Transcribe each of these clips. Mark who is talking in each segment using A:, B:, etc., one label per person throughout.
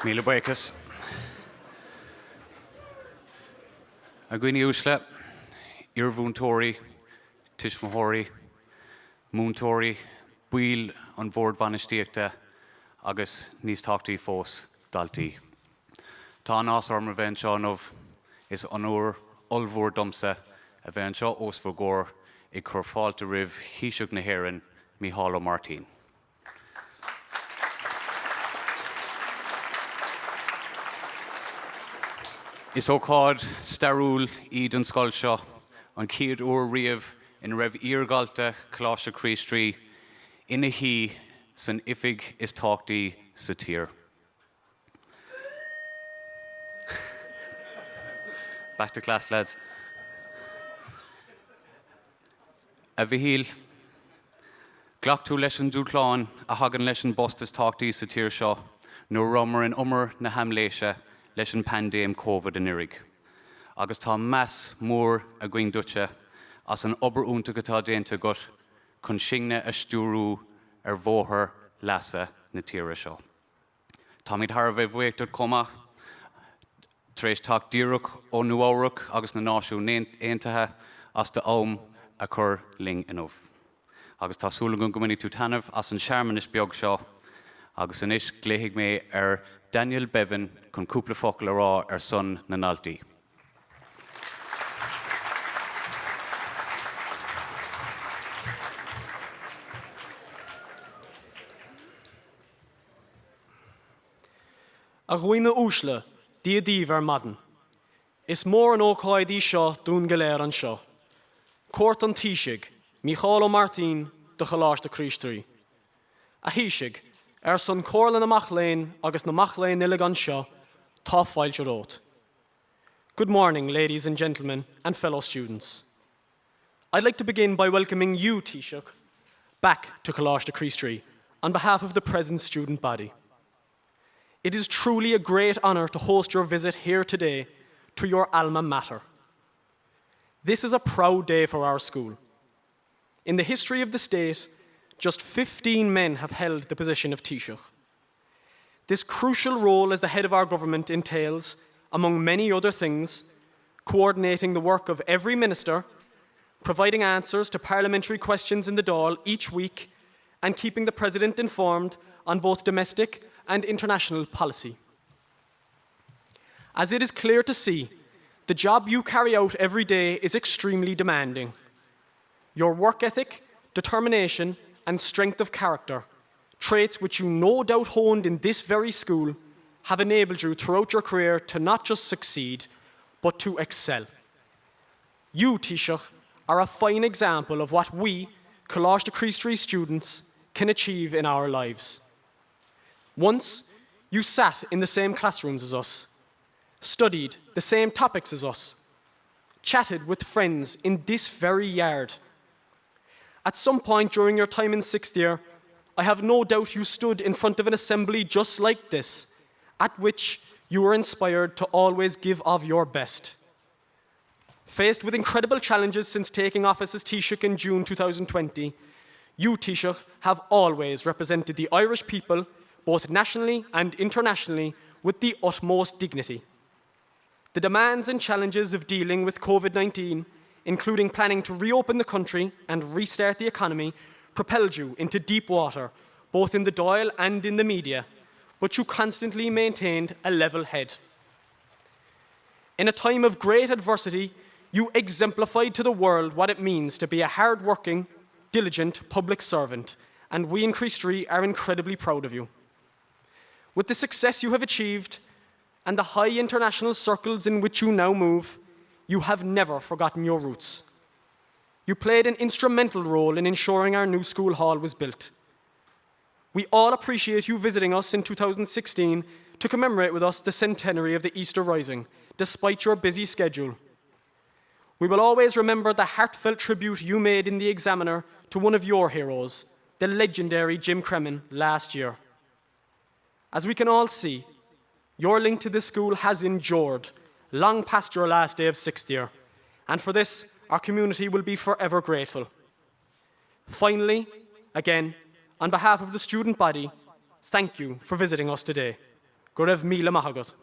A: Míle buchas. A gwine úsle, Irvúntóirí, Tismóirí, Múntóirí, Buil an bhór bhainisteachta agus níos táchtaí fós daltaí. Tá an ás orm a bheith anseo nómh is an uair olbhór domsa a bheith anseo os bhagóir I chur fáilte ribh Taoiseach na hÉireann Micheea Martin. Is ócáid starúil iad an scoil seo an céad uair riamh in raibh íorgáilte Taoiseach Chri ina hí san ifig is táchtaí sa tír. Back to class, lads. A bhíl, ghlach tú leis an dúchláin a hagan leis an bostas táchtaí sa tír seo, nó romar an umar na hamléise leis an pandéim COVID in irig. Agus tá meas mór a gcuing dúte as an obair únta go tá déanta got chun sinne a stúrú ar bmhóthar leasa na tíre seo. Tá míad thar bheith bhuaigh comach tar éis teach díreach ó nuamhrach agus na náisiún aontaithe as de am a chur ling inmh. Agus tá súla go minic tú tainmh as an seaarmanis beag seo agus inis gléigh mé ar Daniel Bevan chun cúpla focail rá ar son na naltaí.
B: A ghuine úsle, díadíh ar madan. Is mór an ócáidí seo dún go léir an seo. Cuairt an Taoiseach Michea Martin de Choláiste Chrí. A Taoiseach ar son cóirlan amach léinn agus na mach léinn uilig an seo, tá fáilte rót. Good morning, ladies and gentlemen, and fellow students. I'd like to begin by welcoming you, Taoiseach, back to Choláiste Chrí on behalf of the present student body. It is truly a great honour to host your visit here today to your alma mater. This is a proud day for our school. In the history of the state, just 15 men have held the position of Taoiseach. This crucial role as the head of our government entails, among many other things, coordinating the work of every minister, providing answers to parliamentary questions in the Dáil each week, and keeping the President informed on both domestic and international policy. As it is clear to see, the job you carry out every day is extremely demanding. Your work ethic, determination, and strength of character, traits which you no doubt honed in this very school, have enabled you throughout your career to not just succeed, but to excel. You, Taoiseach, are a fine example of what we, Choláiste Chrí students, can achieve in our lives. Once, you sat in the same classrooms as us, studied the same topics as us, chatted with friends in this very yard. At some point during your time in sixth year, I have no doubt you stood in front of an assembly just like this, at which you were inspired to always give of your best. Faced with incredible challenges since taking office as Taoiseach in June 2020, you, Taoiseach, have always represented the Irish people, both nationally and internationally, with the utmost dignity. The demands and challenges of dealing with COVID-19, including planning to reopen the country and restart the economy, propelled you into deep water, both in the Dáil and in the media, but you constantly maintained a level head. In a time of great adversity, you exemplified to the world what it means to be a hard-working, diligent public servant, and we in Chrí are incredibly proud of you. With the success you have achieved and the high international circles in which you now move, you have never forgotten your roots. You played an instrumental role in ensuring our new school hall was built. We all appreciate you visiting us in 2016 to commemorate with us the centenary of the Easter Rising, despite your busy schedule. We will always remember the heartfelt tribute you made in the Examiner to one of your heroes, the legendary Jim Cremin, last year. As we can all see, your link to this school has endured long past your last day of sixth year, and for this, our community will be forever grateful. Finally, again, on behalf of the student body, thank you for visiting us today. Go raibh míle maith agat.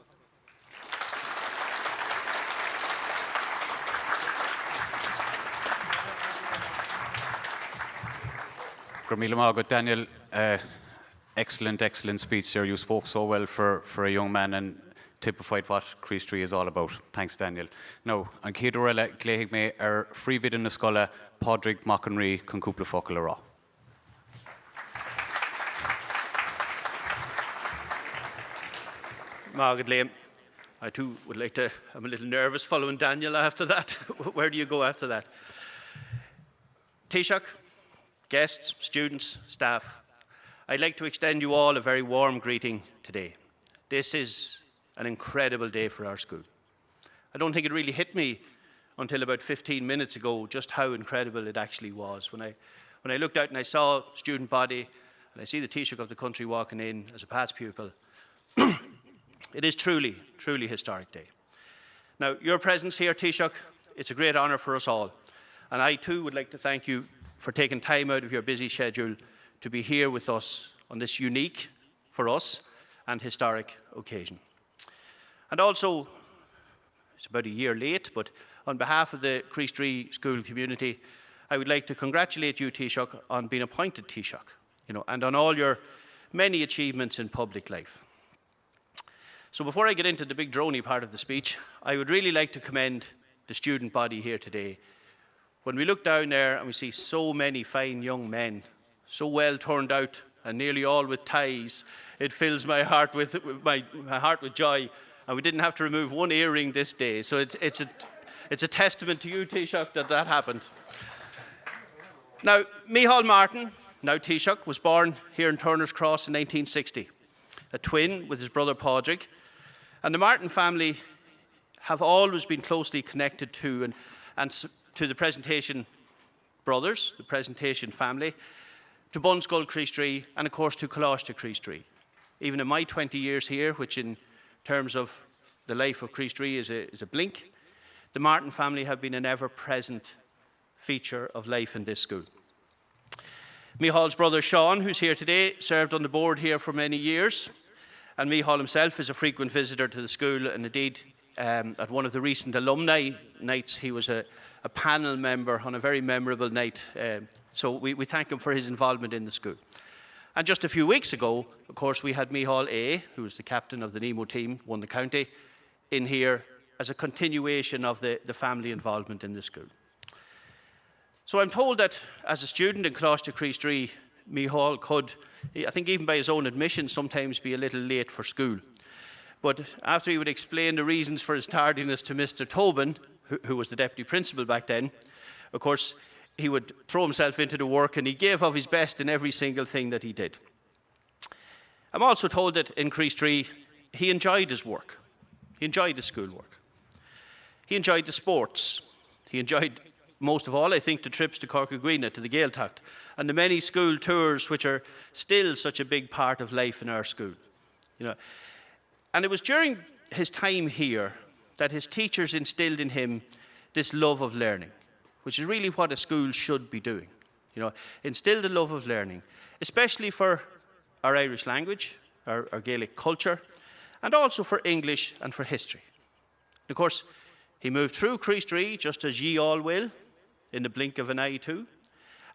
A: Daniel, excellent speech there. You spoke so well for a young man and typified what Chri is all about. Thanks, Daniel. Now, an céadúile gléigh mé phríomhid in na scoile Pádraig Machenry chun cúpla focail le rá.
C: Margaret Liam, I too would like to, I'm a little nervous following Daniel after that. Where do you go after that? Taoiseach, guests, students, staff, I'd like to extend you all a very warm greeting today. This is an incredible day for our school. I don't think it really hit me until about 15 minutes ago just how incredible it actually was. When I looked out and I saw student body and I see the Taoiseach of the country walking in as a past pupil, it is truly a historic day. Now, your presence here, Taoiseach, it's a great honour for us all. And I too would like to thank you for taking time out of your busy schedule to be here with us on this unique, for us, and historic occasion. And also, it's about a year late, but on behalf of the Chri school community, I would like to congratulate you, Taoiseach, on being appointed Taoiseach, and on all your many achievements in public life. So before I get into the big droney part of the speech, I would really like to commend the student body here today. When we look down there and we see so many fine young men, so well turned out and nearly all with ties, it fills my heart with joy. And we didn't have to remove one earring this day. So it's a testament to you, Taoiseach, that happened. Now, Micheal Martin, now Taoiseach, was born here in Turner's Cross in 1960, a twin with his brother Pádraig. And the Martin family have always been closely connected to and to the Presentation brothers, the Presentation family, to Bunskull Chri, and of course to Coláiste Chri. Even in my 20 years here, which in terms of the life of Chri is a blink, the Martin family have been an ever-present feature of life in this school. Micheál's brother Sean, who's here today, served on the board here for many years, and Micheál himself is a frequent visitor to the school, and indeed at one of the recent alumni nights he was a panel member on a very memorable night. So we thank him for his involvement in the school. And just a few weeks ago, of course, we had Micheál A, who was the captain of the Nemo team, won the county, in here as a continuation of the family involvement in the school. So I'm told that as a student in Coláiste Chri, Micheál could, I think even by his own admission, sometimes be a little late for school. But after he would explain the reasons for his tardiness to Mr. Tobin, who was the deputy principal back then, of course, he would throw himself into the work and he gave of his best in every single thing that he did. I'm also told that in Chri, he enjoyed his work. He enjoyed his schoolwork. He enjoyed the sports. He enjoyed, most of all, I think, the trips to Corcaguina, to the Gaeltacht, and the many school tours which are still such a big part of life in our school. And it was during his time here that his teachers instilled in him this love of learning, which is really what a school should be doing. Instill the love of learning, especially for our Irish language, our Gaelic culture, and also for English and for history. Of course, he moved through Chri, just as ye all will, in the blink of an eye too,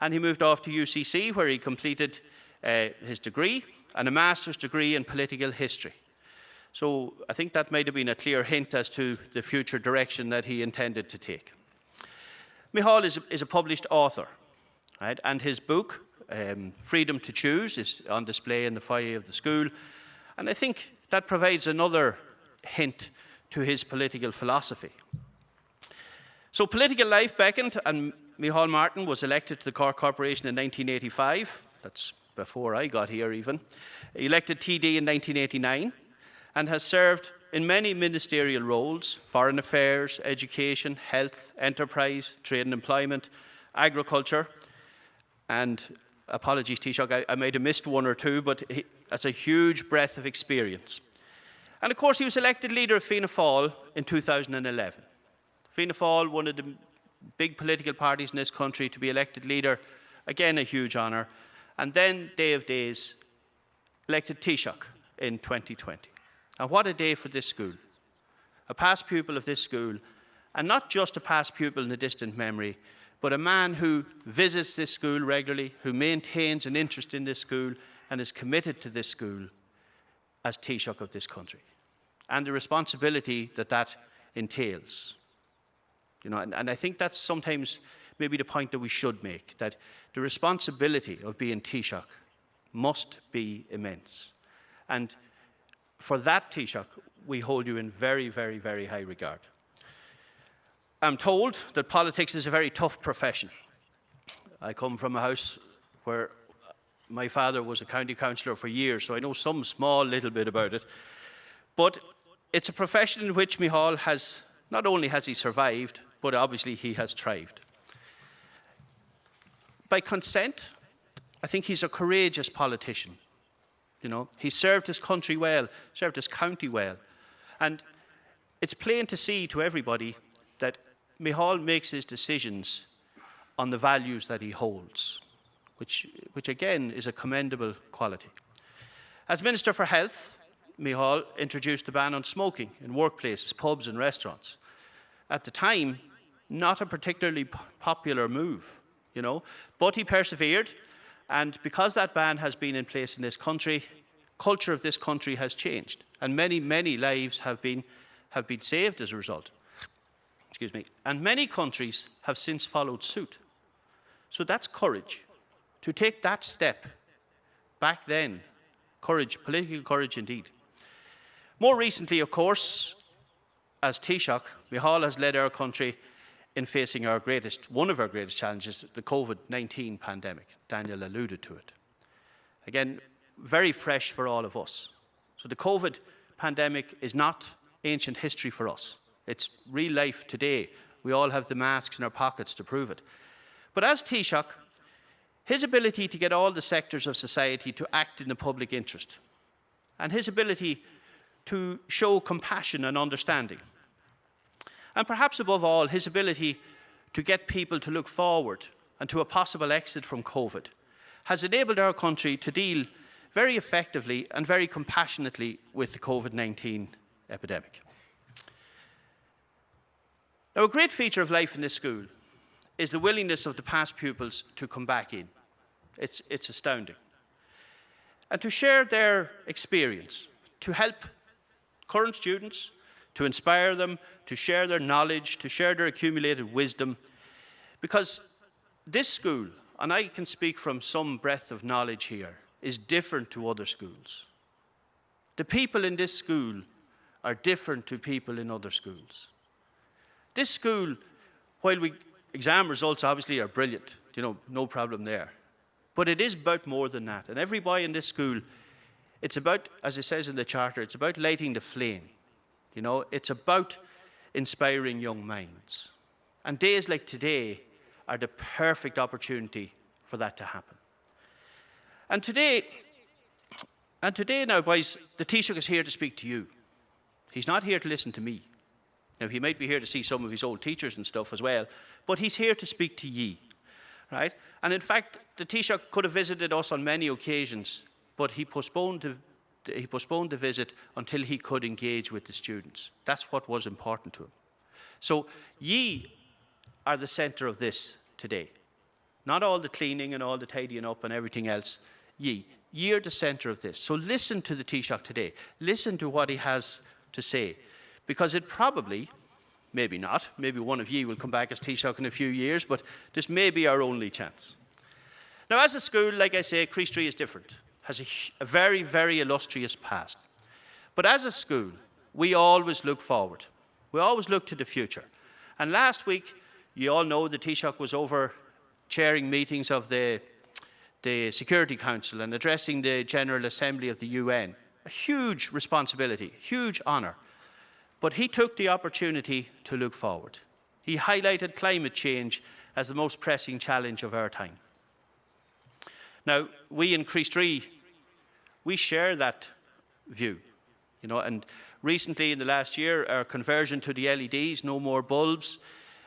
C: and he moved off to UCC, where he completed his degree and a master's degree in political history. So I think that might have been a clear hint as to the future direction that he intended to take. Micheál is a published author, right? And his book, Freedom to Choose, is on display in the foyer of the school. And I think that provides another hint to his political philosophy. So political life beckoned, and Micheál Martin was elected to the Cork Corporation in 1985. That's before I got here even. Elected TD in 1989, and has served in many ministerial roles: foreign affairs, education, health, enterprise, trade and employment, agriculture, and apologies, Taoiseach, I might have missed one or two, but that's a huge breadth of experience. And of course, he was elected leader of Fianna Fáil in 2011. Fianna Fáil, one of the big political parties in this country, to be elected leader, again a huge honour. And then, day of days, elected Taoiseach in 2020. And what a day for this school. A past pupil of this school, and not just a past pupil in a distant memory, but a man who visits this school regularly, who maintains an interest in this school and is committed to this school as Taoiseach of this country, and the responsibility that that entails. And I think that's sometimes maybe the point that we should make, that the responsibility of being Taoiseach must be immense. And for that, Taoiseach, we hold you in very, very, very high regard. I'm told that politics is a very tough profession. I come from a house where my father was a county councillor for years, so I know some small little bit about it. But it's a profession in which Michea has, not only has he survived, but obviously he has thrived. By consent, I think he's a courageous politician. He served his country well, served his county well. And it's plain to see to everybody that Michea makes his decisions on the values that he holds, which again is a commendable quality. As Minister for Health, Michea introduced the ban on smoking in workplaces, pubs and restaurants. At the time, not a particularly popular move, but he persevered, and because that ban has been in place in this country, culture of this country has changed, and many, many lives have been saved as a result. Excuse me. And many countries have since followed suit. So that's courage. To take that step back then, courage, political courage indeed. More recently, of course, as Taoiseach, Michea has led our country in facing one of our greatest challenges, the COVID-19 pandemic. Daniel alluded to it. Again, very fresh for all of us. So the COVID pandemic is not ancient history for us. It's real life today. We all have the masks in our pockets to prove it. But as Taoiseach, his ability to get all the sectors of society to act in the public interest, and his ability to show compassion and understanding, and perhaps above all, his ability to get people to look forward and to a possible exit from COVID, has enabled our country to deal very effectively and very compassionately with the COVID-19 epidemic. Now, a great feature of life in this school is the willingness of the past pupils to come back in. It's astounding. And to share their experience, to help current students, to inspire them, to share their knowledge, to share their accumulated wisdom. Because this school, and I can speak from some breadth of knowledge here, is different to other schools. The people in this school are different to people in other schools. This school, while exam results obviously are brilliant, no problem there. But it is about more than that. And every boy in this school, it's about, as it says in the charter, it's about lighting the flame. It's about inspiring young minds. And days like today are the perfect opportunity for that to happen. And today now, boys, the Taoiseach is here to speak to you. He's not here to listen to me. Now, he might be here to see some of his old teachers and stuff as well, but he's here to speak to ye, right? And in fact, the Taoiseach could have visited us on many occasions, but he postponed the visit until he could engage with the students. That's what was important to him. So ye are the centre of this today. Not all the cleaning and all the tidying up and everything else. Ye are the centre of this. So listen to the Taoiseach today. Listen to what he has to say. Because it probably, maybe not, maybe one of ye will come back as Taoiseach in a few years, but this may be our only chance. Now, as a school, like I say, Chri is different. Has a very, very illustrious past. But as a school, we always look forward. We always look to the future. And last week, you all know the Taoiseach was over chairing meetings of the Security Council and addressing the General Assembly of the UN. A huge responsibility, huge honour. But he took the opportunity to look forward. He highlighted climate change as the most pressing challenge of our time. Now, we in Chri, we share that view, and recently in the last year, our conversion to the LEDs, no more bulbs,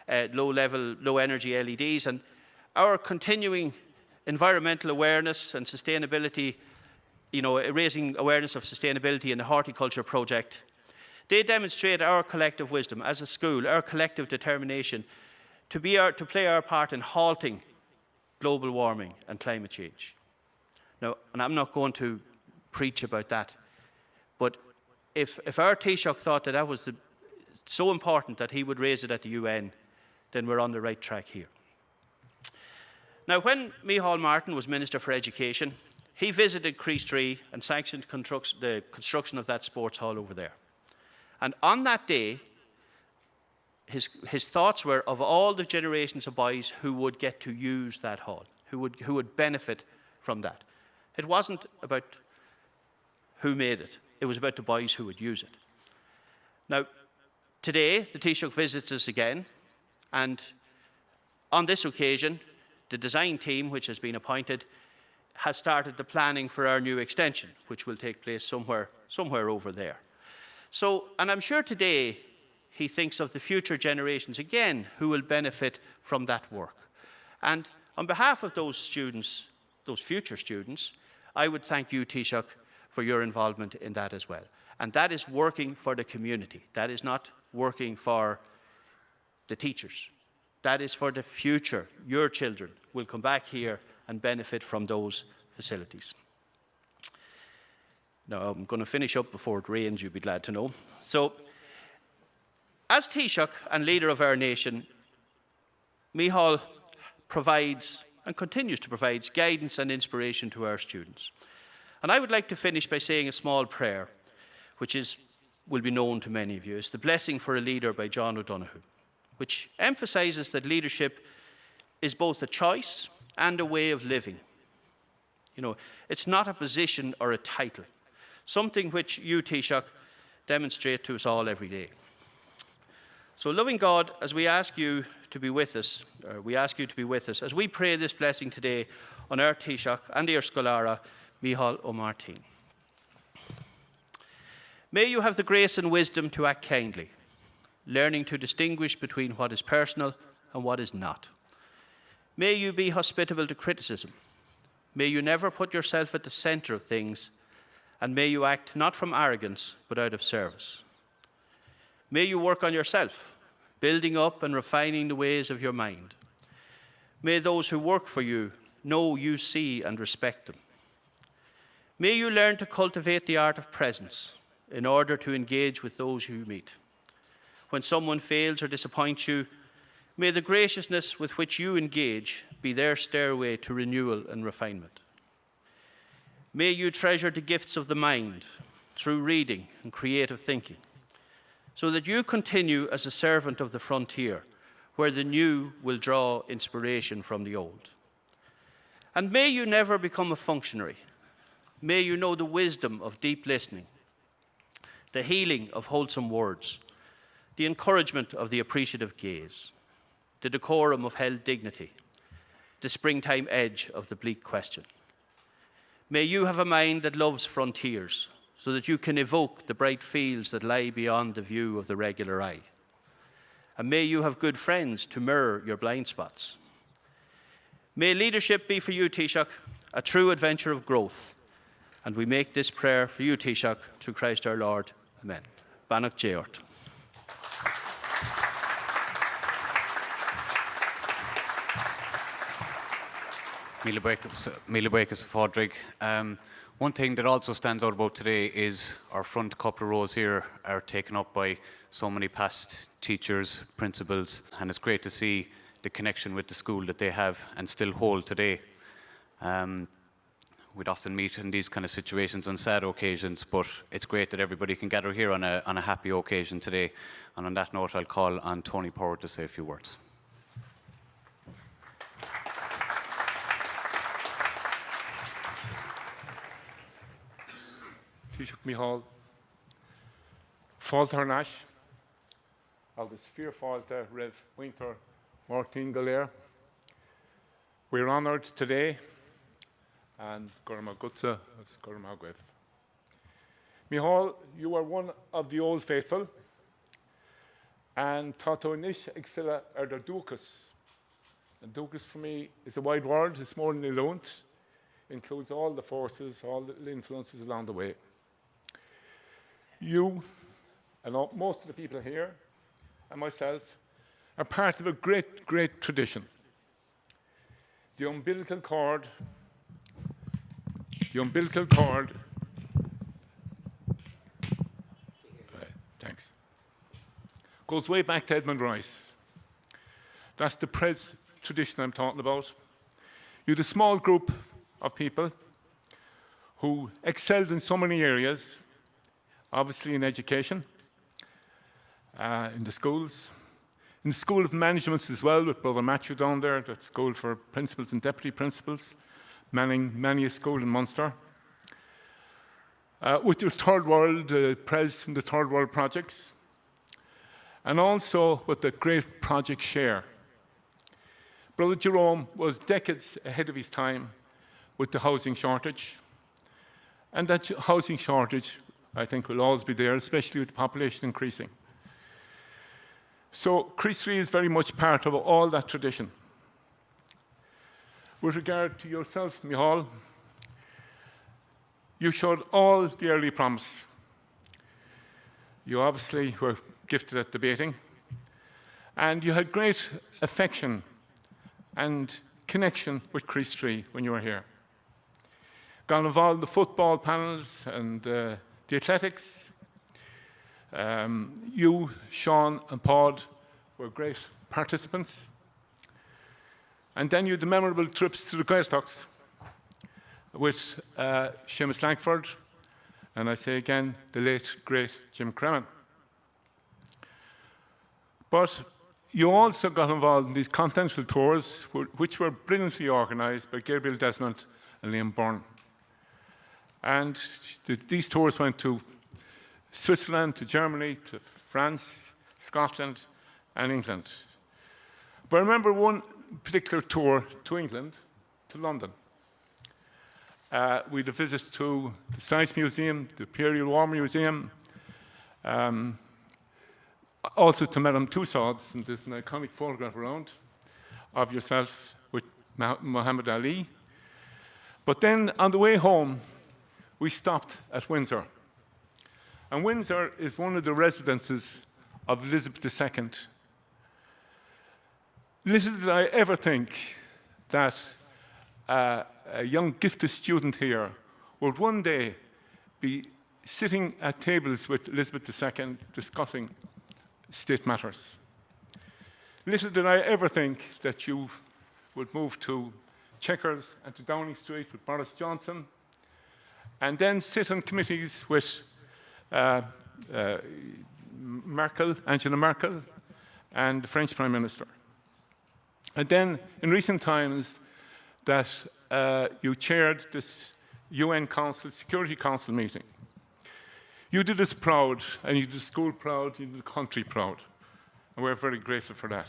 C: low energy LEDs, and our continuing environmental awareness and sustainability raising awareness of sustainability in the horticulture project. They demonstrate our collective wisdom as a school, our collective determination to play our part in halting global warming and climate change. Now, and I'm not going to preach about that, but if our Taoiseach thought that was so important that he would raise it at the UN, then we're on the right track here. Now, when Micheál Martin was Minister for Education, he visited Chri and sanctioned the construction of that sports hall over there. And on that day, his thoughts were of all the generations of boys who would get to use that hall, who would benefit from that. It wasn't about who made it. It was about the boys who would use it. Now, today, the Taoiseach visits us again, and on this occasion, the design team, which has been appointed, has started the planning for our new extension, which will take place somewhere over there. So, and I'm sure today he thinks of the future generations again who will benefit from that work. And on behalf of those students, those future students, I would thank you, Taoiseach, for your involvement in that as well. And that is working for the community. That is not working for the teachers. That is for the future. Your children will come back here and benefit from those facilities. Now, I'm going to finish up before it rains, you'll be glad to know. So, as Taoiseach and leader of our nation, Micheál provides and continues to provide guidance and inspiration to our students. And I would like to finish by saying a small prayer, which will be known to many of you. It's the Blessing for a Leader by John O'Donoghue, which emphasises that leadership is both a choice and a way of living. It's not a position or a title, something which you, Taoiseach, demonstrate to us all every day. So, loving God, as we ask you to be with us, as we pray this blessing today on our Taoiseach and our Scoláire, Micheál Ó Martin. May you have the grace and wisdom to act kindly, learning to distinguish between what is personal and what is not. May you be hospitable to criticism. May you never put yourself at the centre of things, and may you act not from arrogance, but out of service. May you work on yourself, building up and refining the ways of your mind. May those who work for you know you see and respect them. May you learn to cultivate the art of presence in order to engage with those you meet. When someone fails or disappoints you, may the graciousness with which you engage be their stairway to renewal and refinement. May you treasure the gifts of the mind through reading and creative thinking, so that you continue as a servant of the frontier, where the new will draw inspiration from the old. And may you never become a functionary. May you know the wisdom of deep listening, the healing of wholesome words, the encouragement of the appreciative gaze, the decorum of held dignity, the springtime edge of the bleak question. May you have a mind that loves frontiers, so that you can evoke the bright fields that lie beyond the view of the regular eye. And may you have good friends to mirror your blind spots. May leadership be for you, Taoiseach, a true adventure of growth. And we make this prayer for you, Taoiseach, through Christ our Lord. Amen. Banach Jeort.
A: Míle buíochas Fádric. One thing that also stands out about today is our front couple of rows here are taken up by so many past teachers, principals, and it's great to see the connection with the school that they have and still hold today. We'd often meet in these kind of situations on sad occasions, but it's great that everybody can gather here on a happy occasion today. And on that note, I'll call on Tony Power to say a few words.
D: Taoiseach Micheál, fáilte Nash, agus fearfáilte Rev. Winter Martin Galair. We're honoured today, and Gorma Gutsa as Gorma Gwef. Micheál, you are one of the old faithful, and Tato Nish Igfila the Dukas. And Dukas for me is a wide word, it's more than a loant. includes all the forces, all the influences along the way. You, and most of the people here, and myself, are part of a great, great tradition. The umbilical cord thanks, goes way back to Edmund Rice. That's the Pres tradition I'm talking about. You had a small group of people who excelled in so many areas, obviously in education, in the schools, in the School of Management as well, with Brother Matthew down there, that school for principals and deputy principals, manning many a school in Munster. With the Third World, Pres and the Third World projects, and also with the great Project Share. Brother Jerome was decades ahead of his time with the housing shortage. And that housing shortage, I think, will always be there, especially with the population increasing. So Chri is very much part of all that tradition. With regard to yourself, Michea, you showed all the early promise. You obviously were gifted at debating, and you had great affection and connection with Chri when you were here. Got involved in the football panels and the athletics. You, Sean, and Paul were great participants. And then you had the memorable trips to the Gaeltachts with Seamus Langford, and I say again, the late, great Jim Cremen. But you also got involved in these continental tours, which were brilliantly organised by Gabriel Desmond and Liam Byrne. And these tours went to Switzerland, to Germany, to France, Scotland, and England. But I remember one particular tour to England, to London. We had a visit to the Science Museum, the Imperial War Museum, also to Madame Tussauds, and there's an iconic photograph around of yourself with Muhammad Ali. But then on the way home, we stopped at Windsor. And Windsor is one of the residences of Elizabeth II. Little did I ever think that a young gifted student here would one day be sitting at tables with Elizabeth II discussing state matters. Little did I ever think that you would move to Chequers and to Downing Street with Boris Johnson, and then sit on committees with Angela Merkel, and the French Prime Minister. And then, in recent times, that you chaired this UN Council, Security Council meeting. You did us proud, and you did the school proud, you did the country proud. And we're very grateful for that.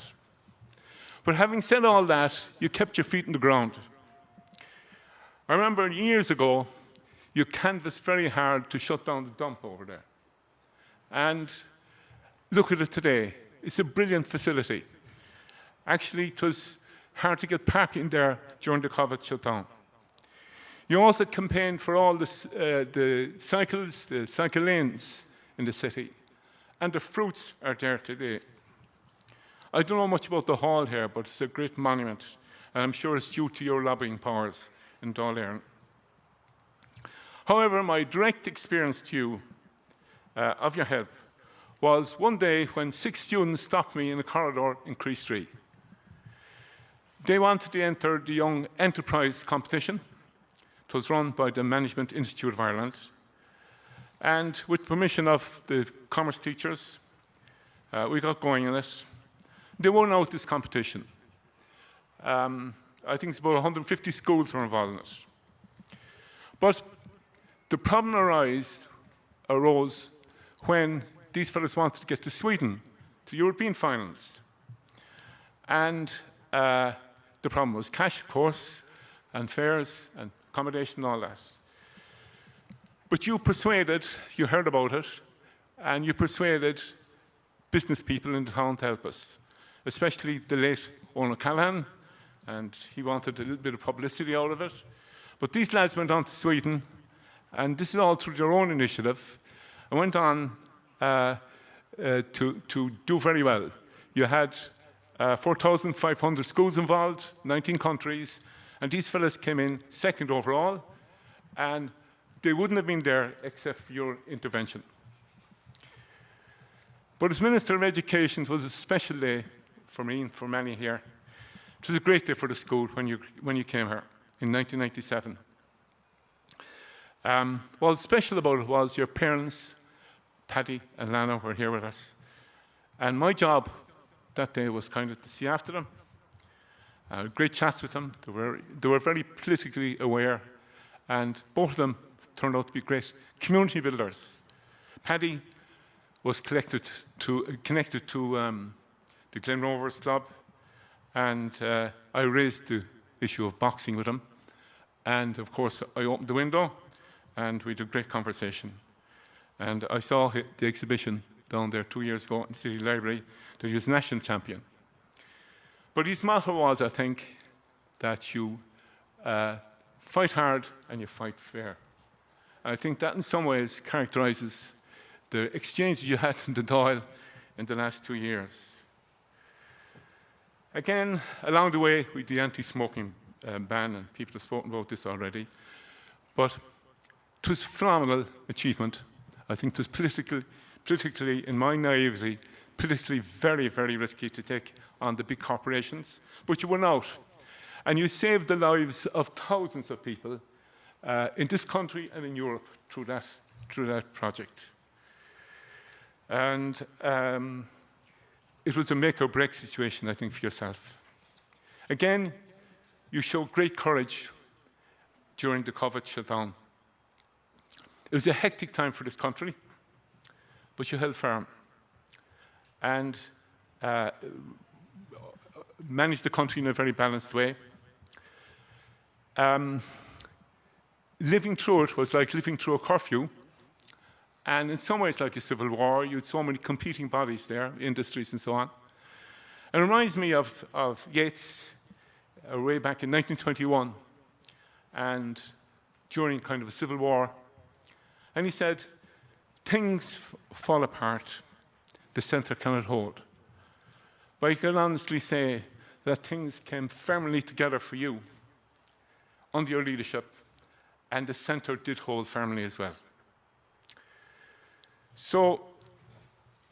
D: But having said all that, you kept your feet on the ground. I remember years ago, you canvassed very hard to shut down the dump over there. And look at it today. It's a brilliant facility. Actually, it was hard to get parking there during the COVID shutdown. You also campaigned for all the cycles, the cycle lanes in the city. And the fruits are there today. I don't know much about the hall here, but it's a great monument. And I'm sure it's due to your lobbying powers in Dáil Éireann. However, my direct experience to you of your help was one day when 6 students stopped me in a corridor in Chri. They wanted to enter the Young Enterprise competition. It was run by the Management Institute of Ireland. And with permission of the commerce teachers, we got going in it. They won out this competition. I think it's about 150 schools were involved in it. But the problem arose when these fellows wanted to get to Sweden, to European finals. And the problem was cash, of course, and fares, and accommodation, and all that. But you heard about it, and you persuaded business people in the town to help us, especially the late Owen O'Callaghan, and he wanted a little bit of publicity out of it. But these lads went on to Sweden, and this is all through their own initiative, and went on to do very well. You had 4,500 schools involved, 19 countries, and these fellas came in second overall, and they wouldn't have been there except for your intervention. But as Minister of Education, it was a special day for me and for many here. It was a great day for the school when you came here in 1997. What was special about it was your parents, Paddy and Lana, were here with us. And my job that day was kind of to see after them. Great chats with them. They were very politically aware, and both of them turned out to be great community builders. Paddy was connected to the Glen Rovers Club, and I raised the issue of boxing with him. And of course, I opened the window, and we had a great conversation. And I saw the exhibition down there 2 years ago in the City Library that he was national champion. But his motto was, I think, that you fight hard and you fight fair. I think that in some ways characterizes the exchanges you had in the Dáil in the last 2 years. Again, along the way with the anti-smoking ban, and people have spoken about this already, but it was a phenomenal achievement. I think it was politically, in my naivety, politically very, very risky to take on the big corporations, but you went out and you saved the lives of thousands of people in this country and in Europe through that project. And it was a make or break situation, I think, for yourself. Again, you showed great courage during the COVID shutdown. It was a hectic time for this country, but you held firm and managed the country in a very balanced way. Living through it was like living through a curfew, and in some ways like a civil war. You had so many competing bodies there, industries and so on. It reminds me of Yeats way back in 1921, and during kind of a civil war. And he said, things fall apart, the centre cannot hold. But I can honestly say that things came firmly together for you under your leadership, and the centre did hold firmly as well. So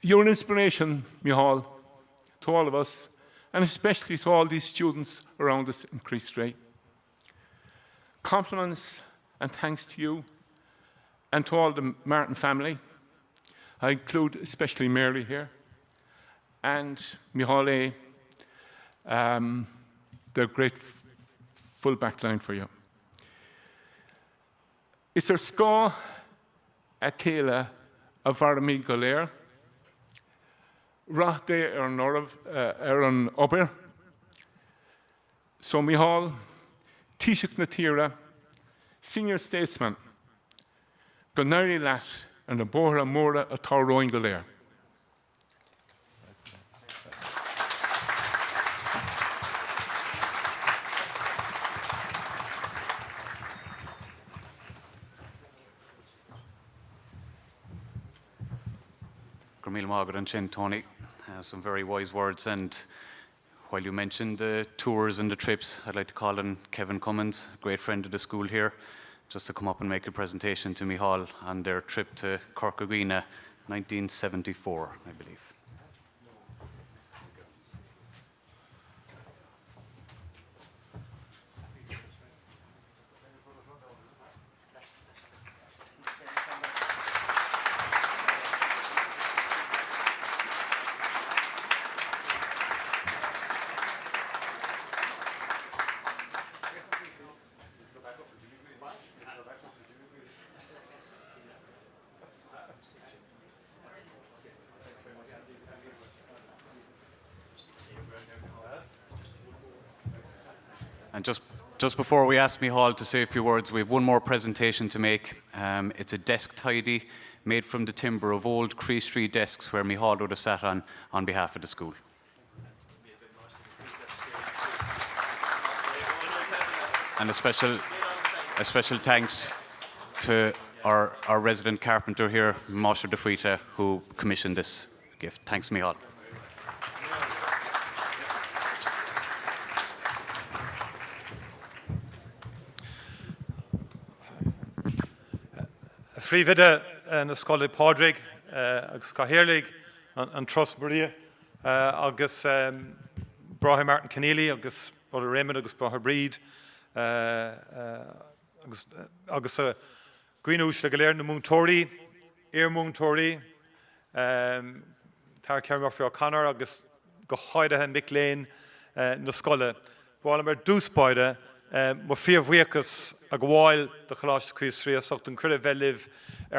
D: you're an inspiration, Micheál, to all of us, and especially to all these students around us in Chri. Compliments and thanks to you and to all the Martin family. I include especially Mary here and Micheál. They're great full backline for you. Is there sco a céile a bharmí go léir? Rath é an obair. So Micheál, Taoiseach na Tíre, senior statesman, go nairí leat an a bóthra móra atá roin go léir.
A: Gurmil Margaret and Chin Tony, some very wise words. And while you mentioned the tours and the trips, I'd like to call on Kevin Cummins, a great friend of the school here, just to come up and make a presentation to Micheál on their trip to Corcagina, 1974, I believe. And just before we ask Micheál to say a few words, we have one more presentation to make. It's a desk tidy made from the timber of old Chri Street desks where Micheál would have sat on behalf of the school. And a A special thanks to our resident carpenter here, Master de Fruita, who commissioned this gift. Thanks, Michal.
E: Frívide na Scoile Pádraig agus Cahirirlig an Trust Maria agus Brother Martin Keneally agus Brother Raymond agus Brother Breed agus Gwynúis le Galéir na Múntóirí, Éir Múntóirí, Tar Cearn Murphy O'Connor agus go háirithe Mick Lane na Scoile. Bháil mar dúspáide má fíomhhuiachas a gháil de Choláiste Chríos Rí socht an cuireadh bheith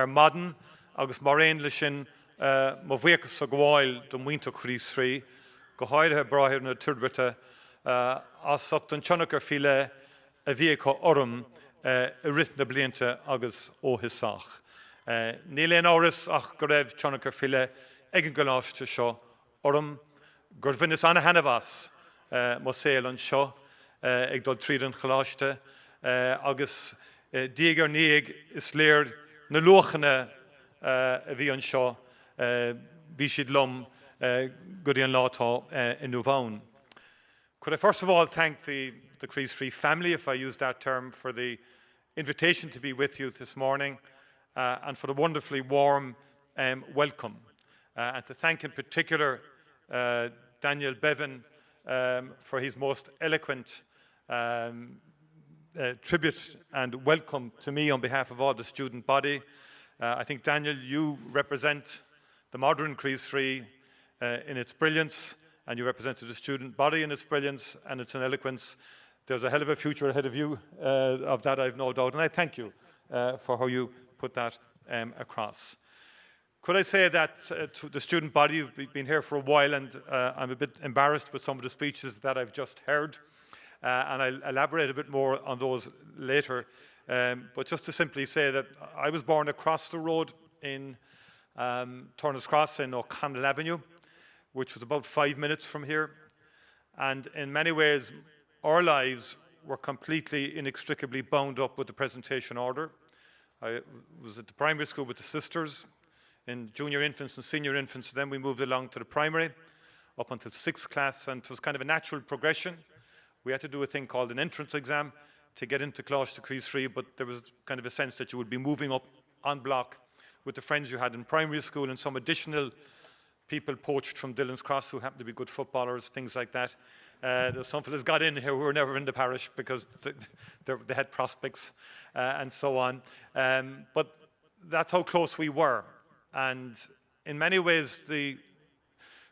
E: madan agus mar aon lei sin má bhuiachas a gháil do Muintir Chríos Rí go háirithe bráthir na tuirbhirte as socht an tionachar fíle a bhí có orm i rith na blianta agus óhisach. Ní léon áras ach go raibh tionachar fíle ag an Choláiste seo orm gur bhuinas anna hanamhas má saoil an seo ag dul tríd an Choláiste agus díogar níag is léir na luachanna a bhí an seo bhí siad lom go dtí an látá in Uvaun. Could I first of all thank the Chríos Rí family, if I use that term, for the invitation to be with you this morning and for the wonderfully warm welcome. And to thank in particular Daniel Bevan for his most eloquent tribute and welcome to me on behalf of all the student body. I think, Daniel, you represent the modern Chríos Rí in its brilliance, and you represented the student body in its brilliance and its eloquence. There's a hell of a future ahead of you, of that I've no doubt, and I thank you for how you put that across. Could I say that to the student body, you've been here for a while, and I'm a bit embarrassed with some of the speeches that I've just heard, and I'll elaborate a bit more on those later. But just to simply say that I was born across the road in Turner's Cross in O'Connell Avenue, which was about 5 minutes from here. And in many ways, our lives were completely inextricably bound up with the presentation order. I was at the primary school with the sisters in junior infants and senior infants. Then we moved along to the primary up until 6th class, and it was kind of a natural progression. We had to do a thing called an entrance exam to get into Coláiste Chríos Rí, but there was kind of a sense that you would be moving up en bloc with the friends you had in primary school and some additional people poached from Dillon's Cross who happened to be good footballers, things like that. There's some fellas got in here who were never in the parish because they had prospects and so on. But that's how close we were. And in many ways,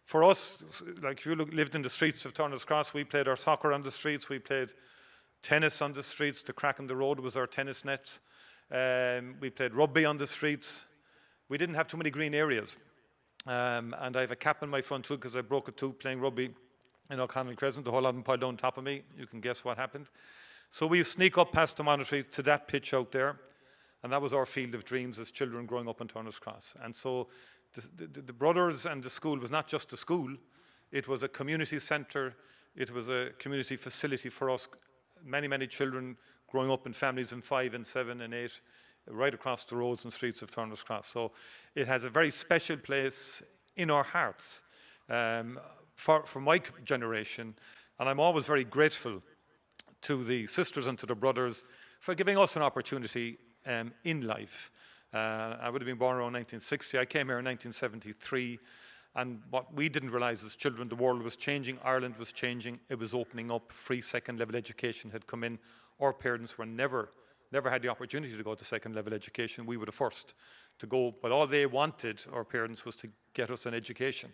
E: for us, like if you lived in the streets of Turner's Cross, we played our soccer on the streets, we played tennis on the streets. The crack in the road was our tennis nets. We played rugby on the streets. We didn't have too many green areas. And I have a cap in my front tooth because I broke a tooth playing rugby in O'Connell Crescent. The whole lot of them piled on top of me. You can guess what happened. So we sneak up past the monetary to that pitch out there. And that was our field of dreams as children growing up in Turner's Cross. And so the brothers and the school was not just a school. It was a community centre. It was a community facility for us. Many, many children growing up in families in 5 and 7 and 8 right across the roads and streets of Turner's Cross. So it has a very special place in our hearts for my generation. And I'm always very grateful to the sisters and to the brothers for giving us an opportunity in life. I would have been born around 1960. I came here in 1973. And what we didn't realize as children, the world was changing, Ireland was changing, it was opening up, free second level education had come in. Our parents were never had the opportunity to go to second level education. We were the first to go, but all they wanted, our parents, was to get us an education.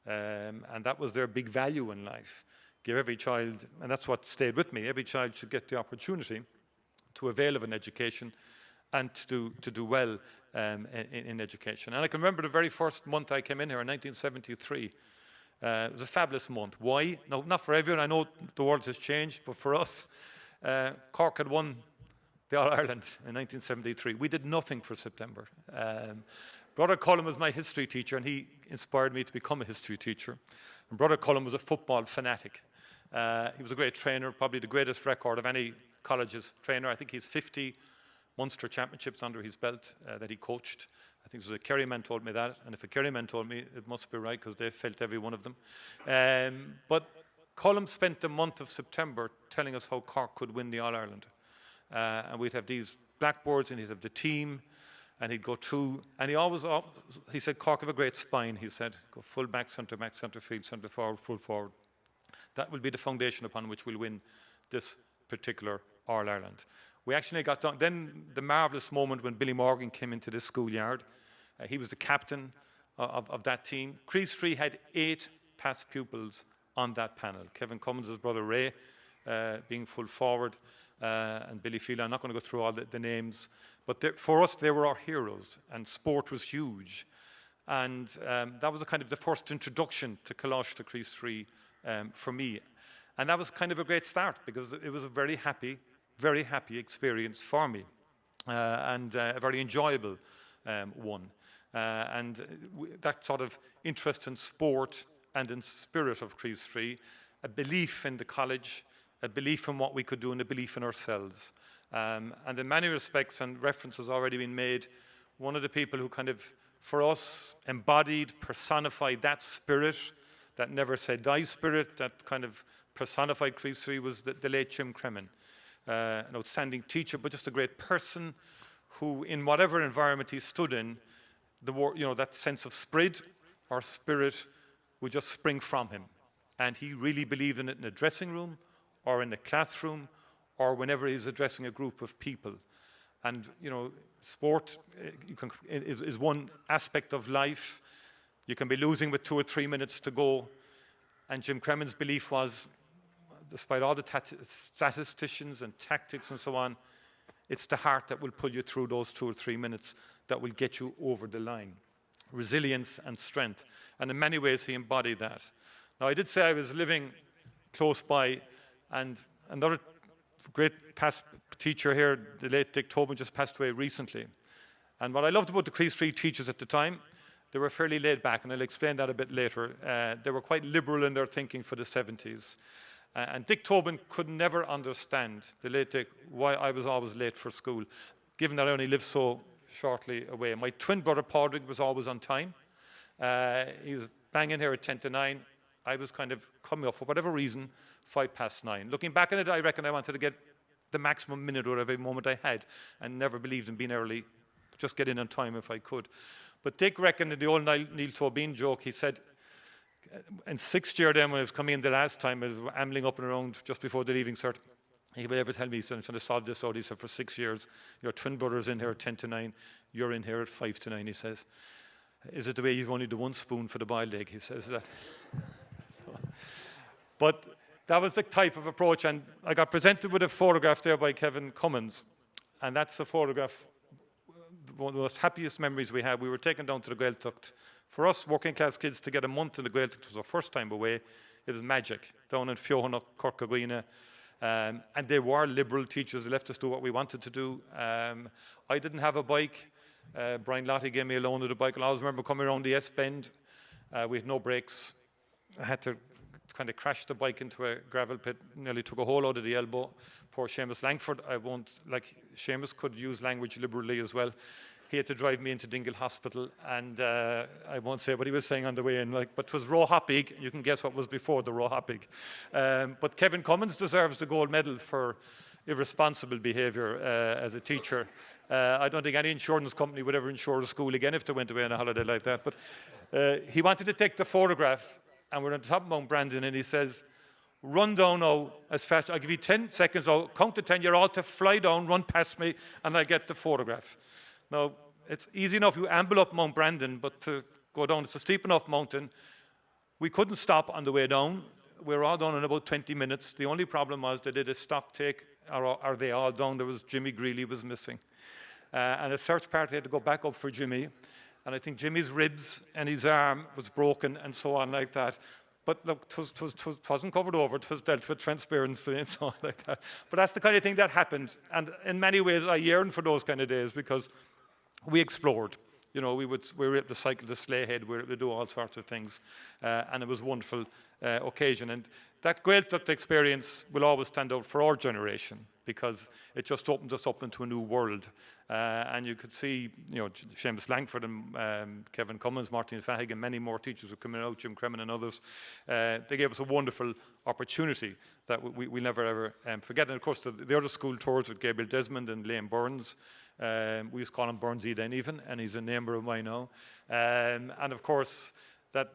E: And that was their big value in life. Give every child, and that's what stayed with me, every child should get the opportunity to avail of an education and to do well in education. And I can remember the very first month I came in here in 1973. It was a fabulous month. Why? No, not for everyone. I know the world has changed, but for us, Cork had won the All-Ireland in 1973. We did nothing for September. Brother Cullen was my history teacher, and he inspired me to become a history teacher. And Brother Cullen was a football fanatic. He was a great trainer, probably the greatest record of any College's trainer. I think he's 50 Munster championships under his belt that he coached. I think it was a Kerry man told me that, and if a Kerry man told me, it must be right because they felt every one of them. But Colm spent the month of September telling us how Cork could win the All-Ireland. And we'd have these blackboards and he'd have the team and he'd go through, and he said, Cork have a great spine, he said. Go full back, centre field, centre forward, full forward. That will be the foundation upon which we'll win this particular All-Ireland. We actually got done. Then the marvellous moment when Billy Morgan came into the schoolyard. He was the captain of that team. Chris Free had 8 past pupils on that panel. Kevin Cummins' brother Ray being full forward, and Billy Phelan. I'm not going to go through all the names, but for us, they were our heroes, and sport was huge. And that was kind of the first introduction to Colossus to Chris Free for me. And that was kind of a great start because it was a very happy experience for me, and a very enjoyable one. That sort of interest in sport and in spirit of Chris Free, a belief in the college, a belief in what we could do, and a belief in ourselves. And in many respects, and reference has already been made, one of the people who kind of, for us, embodied, personified that spirit, that never say die spirit, that kind of personified Chris Free was the late Jim Cremin. An outstanding teacher, but just a great person who, in whatever environment he stood in, that sense of spirit or spirit would just spring from him. And he really believed in it in a dressing room or in a classroom or whenever he's addressing a group of people. And, sport is one aspect of life. You can be losing with 2 or 3 minutes to go. And Jim Cremin's belief was, despite all the statisticians and tactics and so on, it's the heart that will pull you through those 2 or 3 minutes that will get you over the line. Resilience and strength. And in many ways, he embodied that. Now, I did say I was living close by, and another great past teacher here, the late Dick Tobin, just passed away recently. And what I loved about the Chri Street teachers at the time, they were fairly laid back, and I'll explain that a bit later. They were quite liberal in their thinking for the 70s. And Dick Tobin could never understand, the late Dick, why I was always late for school, given that I only lived so shortly away. My twin brother, Padraig, was always on time. He was banging here at 10 to 9. I was kind of coming up, for whatever reason, 9:05. Looking back on it, I reckon I wanted to get the maximum minute or every moment I had, and never believed in being early, just get in on time if I could. But Dick reckoned in the old Neil Tobin joke, he said, in 6th year then, when I was coming in the last time, I was ambling up and around just before the leaving cert. He would ever tell me, he said, I'm trying to solve this out. He said, for 6 years, your twin brother's in here at 10 to 9, you're in here at 5 to 9, he says. Is it the way you've only the one spoon for the boiled egg? He says that. But that was the type of approach, and I got presented with a photograph there by Kevin Cummins, and that's the photograph, one of the most happiest memories we had. We were taken down to the Gaeltacht. For us working class kids to get a month in the Gaeltacht was our first time away. It was magic, down in Fiohanach, Corcaguina. And they were liberal teachers. They left us do what we wanted to do. I didn't have a bike. Brian Lottie gave me a loan of the bike. I always remember coming around the S-bend. We had no brakes. I had to kind of crash the bike into a gravel pit. Nearly took a hole out of the elbow. Poor Seamus Langford. Seamus could use language liberally as well. He had to drive me into Dingle Hospital, and I won't say what he was saying on the way in, but it was Roe Hoppig. You can guess what was before the Roe Hoppig. But Kevin Cummins deserves the gold medal for irresponsible behaviour as a teacher. I don't think any insurance company would ever insure a school again if they went away on a holiday like that. But he wanted to take the photograph, and we're on the top of Mount Brandon, and he says, run down now as fast. I'll give you 10 seconds. I'll count to 10. You're all to fly down, run past me, and I'll get the photograph. Now, it's easy enough you amble up Mount Brandon, but to go down, it's a steep enough mountain. We couldn't stop on the way down. We were all down in about 20 minutes. The only problem was they did a stock take. Are they all down? There was Jimmy Greeley was missing. And a search party had to go back up for Jimmy. And I think Jimmy's ribs and his arm was broken and so on like that. But look, it wasn't covered over. It was dealt with transparency and so on like that. But that's the kind of thing that happened. And in many ways, I yearn for those kind of days because we explored. We were able to cycle the sleigh head, we were able to do all sorts of things, and it was wonderful. occasion. And that Gaeltacht experience will always stand out for our generation because it just opened us up into a new world. And you could see, Seamus Langford and Kevin Cummins, Martin Fahig, and many more teachers were coming out, Jim Cremin and others. They gave us a wonderful opportunity that we'll never ever forget. And of course, the other school tours with Gabriel Desmond and Liam Burns. We used to call him Burnsy then even, and he's a neighbour of mine now. And of course, that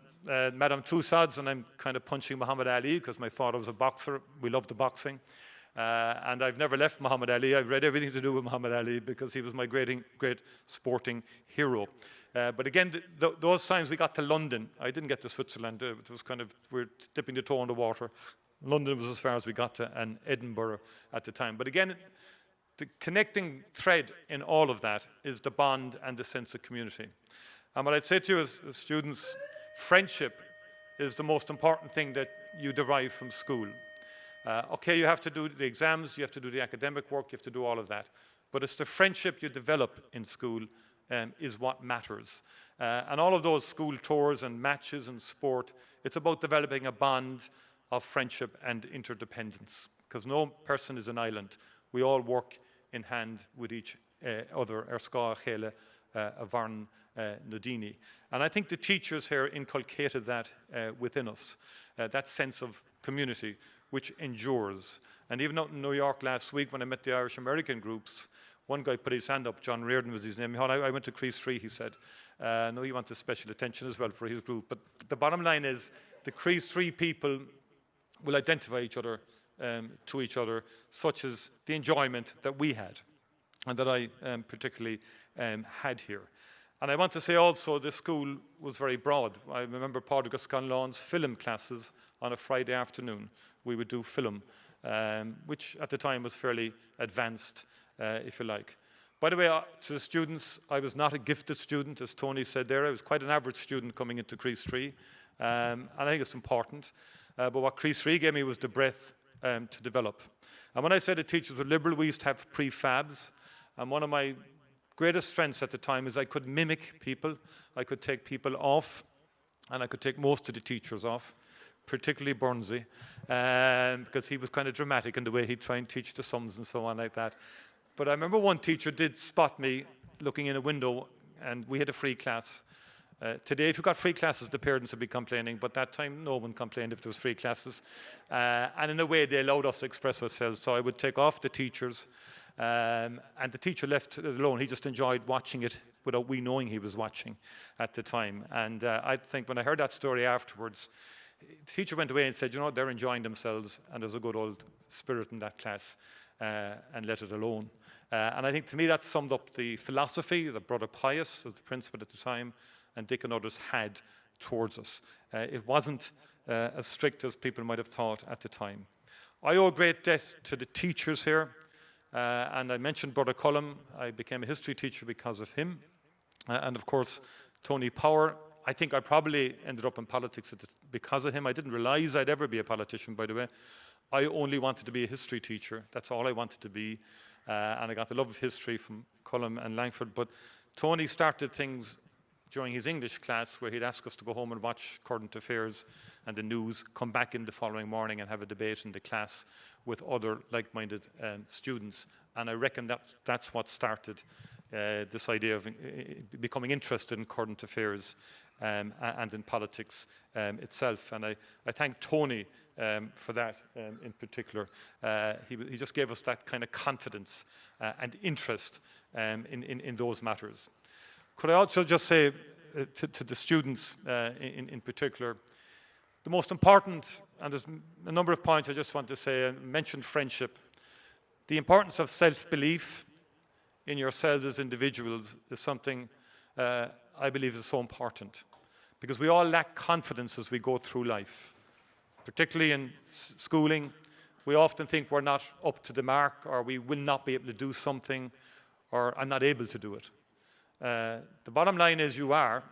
E: Madame Tussauds, and I'm kind of punching Muhammad Ali because my father was a boxer. We loved the boxing. And I've never left Muhammad Ali. I've read everything to do with Muhammad Ali because he was my great sporting hero. But again, those times we got to London. I didn't get to Switzerland. It was kind of, we're dipping the toe in the water. London was as far as we got to, and Edinburgh at the time. But again, the connecting thread in all of that is the bond and the sense of community. And what I'd say to you as students, friendship is the most important thing that you derive from school. Okay, you have to do the exams, you have to do the academic work, you have to do all of that. But it's the friendship you develop in school is what matters. And all of those school tours and matches and sport, it's about developing a bond of friendship and interdependence. Because no person is an island. We all work in hand with each other. Erska, Chele, Avarn, Nodini. And I think the teachers here inculcated that within us, that sense of community, which endures. And even out in New York last week when I met the Irish American groups, one guy put his hand up, John Reardon was his name. I went to Chri, he said. No, he wanted special attention as well for his group. But the bottom line is the Chri people will identify each other to each other, such as the enjoyment that we had and that I particularly had here. And I want to say also the school was very broad. I remember Pádraig Scanlon's film classes on a Friday afternoon. We would do film, which at the time was fairly advanced, if you like. By the way, to the students, I was not a gifted student, as Tony said there. I was quite an average student coming into Chri, and I think it's important. But what Chri gave me was the breadth to develop. And when I said the teachers were liberal, we used to have prefabs. And one of my greatest strengths at the time is I could mimic people. I could take people off, and I could take most of the teachers off, particularly Burnsy, because he was kind of dramatic in the way he'd try and teach the sums and so on like that. But I remember one teacher did spot me looking in a window, and we had a free class. Today, if you got free classes, the parents would be complaining, but that time no one complained if there was free classes. And in a way, they allowed us to express ourselves. So I would take off the teachers, and the teacher left it alone. He just enjoyed watching it without we knowing he was watching at the time. And I think when I heard that story afterwards, the teacher went away and said, they're enjoying themselves, and there's a good old spirit in that class, and let it alone. And I think to me that summed up the philosophy that Brother Pius, as the principal at the time, and Dick and others had towards us. It wasn't as strict as people might have thought at the time. I owe a great debt to the teachers here, and I mentioned Brother Cullum. I became a history teacher because of him, and of course Tony Power. I think I probably ended up in politics because of him. I didn't realize I'd ever be a politician, by the way. I only wanted to be a history teacher. That's all I wanted to be, and I got the love of history from Cullum and Langford. But Tony started things during his English class where he'd ask us to go home and watch current affairs and the news, come back in the following morning and have a debate in the class with other like-minded students. And I reckon that's what started this idea of becoming interested in current affairs and in politics itself. And I thank Tony for that in particular. He just gave us that kind of confidence and interest in those matters. Could I also just say to the students in particular, the most important, and there's a number of points I just want to say, I mentioned friendship. The importance of self-belief in yourselves as individuals is something I believe is so important, because we all lack confidence as we go through life, particularly in schooling. We often think we're not up to the mark, or we will not be able to do something, or I'm not able to do it. The bottom line is you are,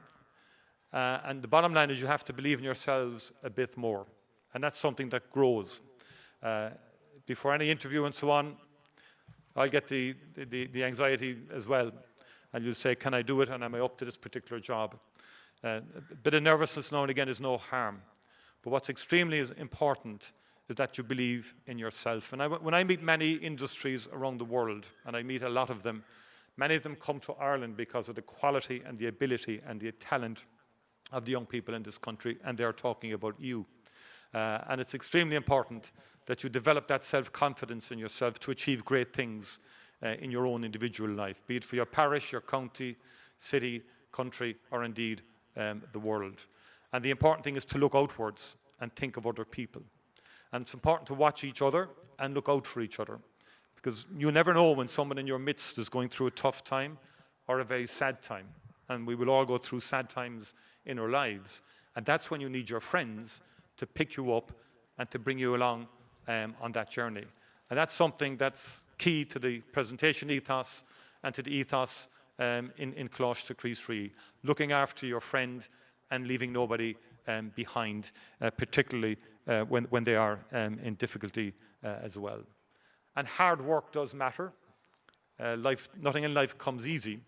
E: and the bottom line is you have to believe in yourselves a bit more, and that's something that grows. Before any interview and so on, I'll get the anxiety as well, and you'll say, can I do it, and am I up to this particular job? A bit of nervousness now and again is no harm, But what's extremely important is that you believe in yourself. And when I meet many industries around the world, and I meet a lot of them, many of them come to Ireland because of the quality and the ability and the talent of the young people in this country, and they're talking about you. And it's extremely important that you develop that self-confidence in yourself to achieve great things in your own individual life, be it for your parish, your county, city, country, or indeed the world. And the important thing is to look outwards and think of other people. And it's important to watch each other and look out for each other, because you never know when someone in your midst is going through a tough time or a very sad time. And we will all go through sad times in our lives. And that's when you need your friends to pick you up and to bring you along on that journey. And that's something that's key to the presentation ethos and to the ethos in Coláiste Chri, looking after your friend and leaving nobody behind, particularly when they are in difficulty as well. And hard work does matter. Nothing in life comes easy,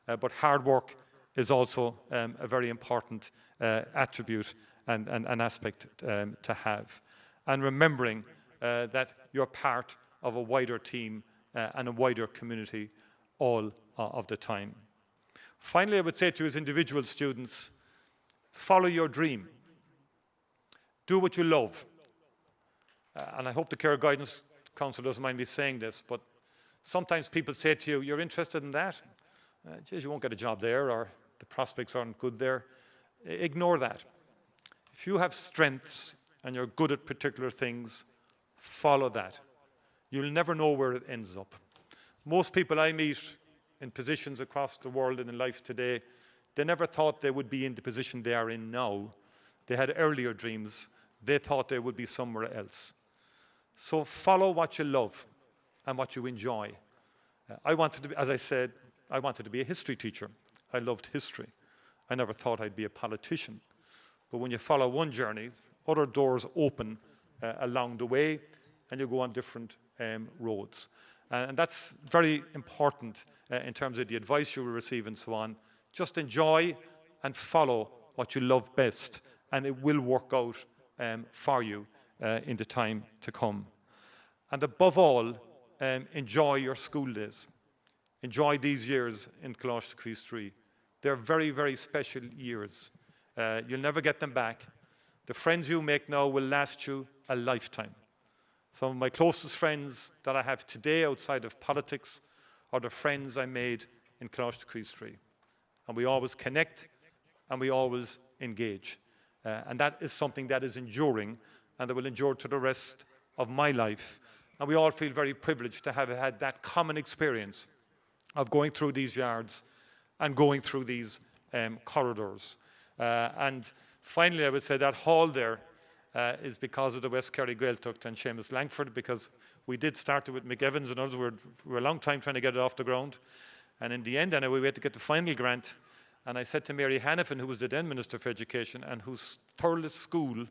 E: but hard work is also a very important attribute and an aspect to have. And remembering that you're part of a wider team and a wider community all of the time. Finally, I would say to you as individual students, follow your dream. Do what you love. And I hope the Care Guidance Council doesn't mind me saying this, but sometimes people say to you, you're interested in that? Geez, you won't get a job there, or the prospects aren't good there. Ignore that. If you have strengths and you're good at particular things, follow that. You'll never know where it ends up. Most people I meet in positions across the world and in life today, they never thought they would be in the position they are in now. They had earlier dreams. They thought they would be somewhere else. So follow what you love and what you enjoy. I wanted to be, as I said, I wanted to be a history teacher. I loved history. I never thought I'd be a politician. But when you follow one journey, other doors open along the way, and you go on different roads. And that's very important in terms of the advice you will receive and so on. Just enjoy and follow what you love best, and it will work out for you in the time to come. And above all, enjoy your school days. Enjoy these years in Coláiste Chri. They're very, very special years. You'll never get them back. The friends you make now will last you a lifetime. Some of my closest friends that I have today outside of politics are the friends I made in Coláiste Chri. And we always connect and we always engage. And that is something that is enduring and that will endure to the rest of my life. And we all feel very privileged to have had that common experience of going through these yards and going through these corridors. And finally, I would say that hall there is because of the West Kerry Gaeltacht and Seamus Langford, because we did start it with McEvans and others. We were a long time trying to get it off the ground. And in the end, anyway, we had to get the final grant. And I said to Mary Hanifin, who was the then Minister for Education, and whose Thurles school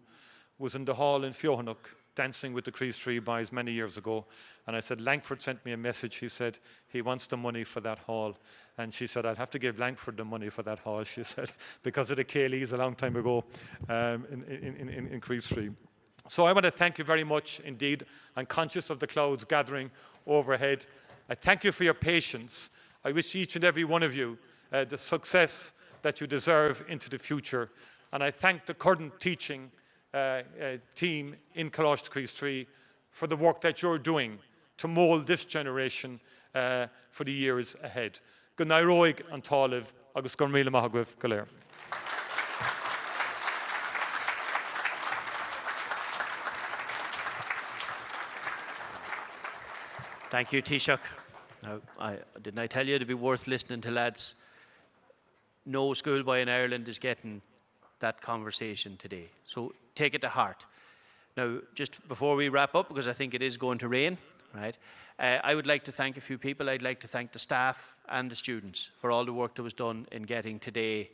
E: was in the hall in Fiohannock, dancing with the Chri boys many years ago. And I said, Langford sent me a message. He said, he wants the money for that hall. And she said, I'd have to give Langford the money for that hall, she said, because of the Céilís a long time ago in Chri. So I want to thank you very much indeed. I'm conscious of the clouds gathering overhead. I thank you for your patience. I wish each and every one of you the success that you deserve into the future. And I thank the current teaching team in Coláiste Chri for the work that you're doing to mould this generation for the years ahead. Good night, Roig and Táliv, agus gur míle maith agaibh go léir.
C: Thank you, Taoiseach. Now, didn't I tell you it'd be worth listening to, lads? No schoolboy in Ireland is getting that conversation today. So take it to heart. Now, just before we wrap up, because I think it is going to rain, right? I would like to thank a few people. I'd like to thank the staff and the students for all the work that was done in getting today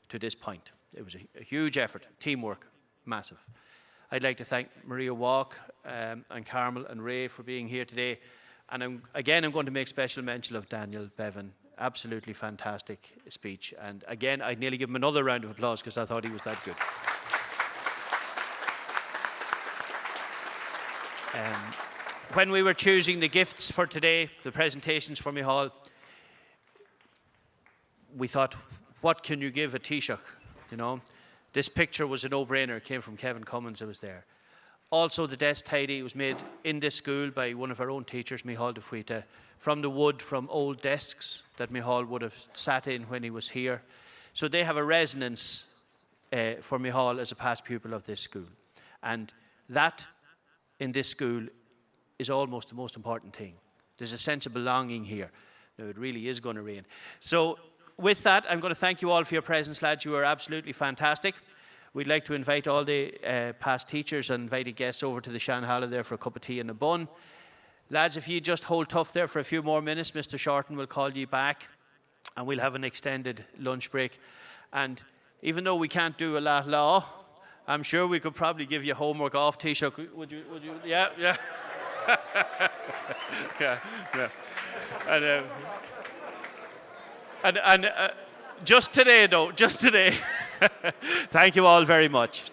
C: to this point. It was a huge effort, teamwork, massive. I'd like to thank Maria Walk and Carmel and Ray for being here today. And I'm going to make special mention of Daniel Bevan. Absolutely fantastic speech. And again, I'd nearly give him another round of applause because I thought he was that good. When we were choosing the gifts for today, the presentations for Micheál, we thought, what can you give a Taoiseach? You know, this picture was a no-brainer. It came from Kevin Cummins, who was there. Also, the desk tidy was made in this school by one of our own teachers, Micheál de Fuita, from the wood from old desks that Micheál would have sat in when he was here. So they have a resonance for Micheál as a past pupil of this school. And that, in this school, is almost the most important thing. There's a sense of belonging here. Now, it really is going to rain. So, with that, I'm going to thank you all for your presence, lads. You are absolutely fantastic. We'd like to invite all the past teachers and invited guests over to the Shanhala there for a cup of tea and a bun. Lads, if you just hold tough there for a few more minutes, Mr. Shorten will call you back and we'll have an extended lunch break. And even though we can't do a lot law, I'm sure we could probably give you homework off, Taoiseach. Would you? Yeah. yeah, yeah. And just today, though, just today. Thank you all very much.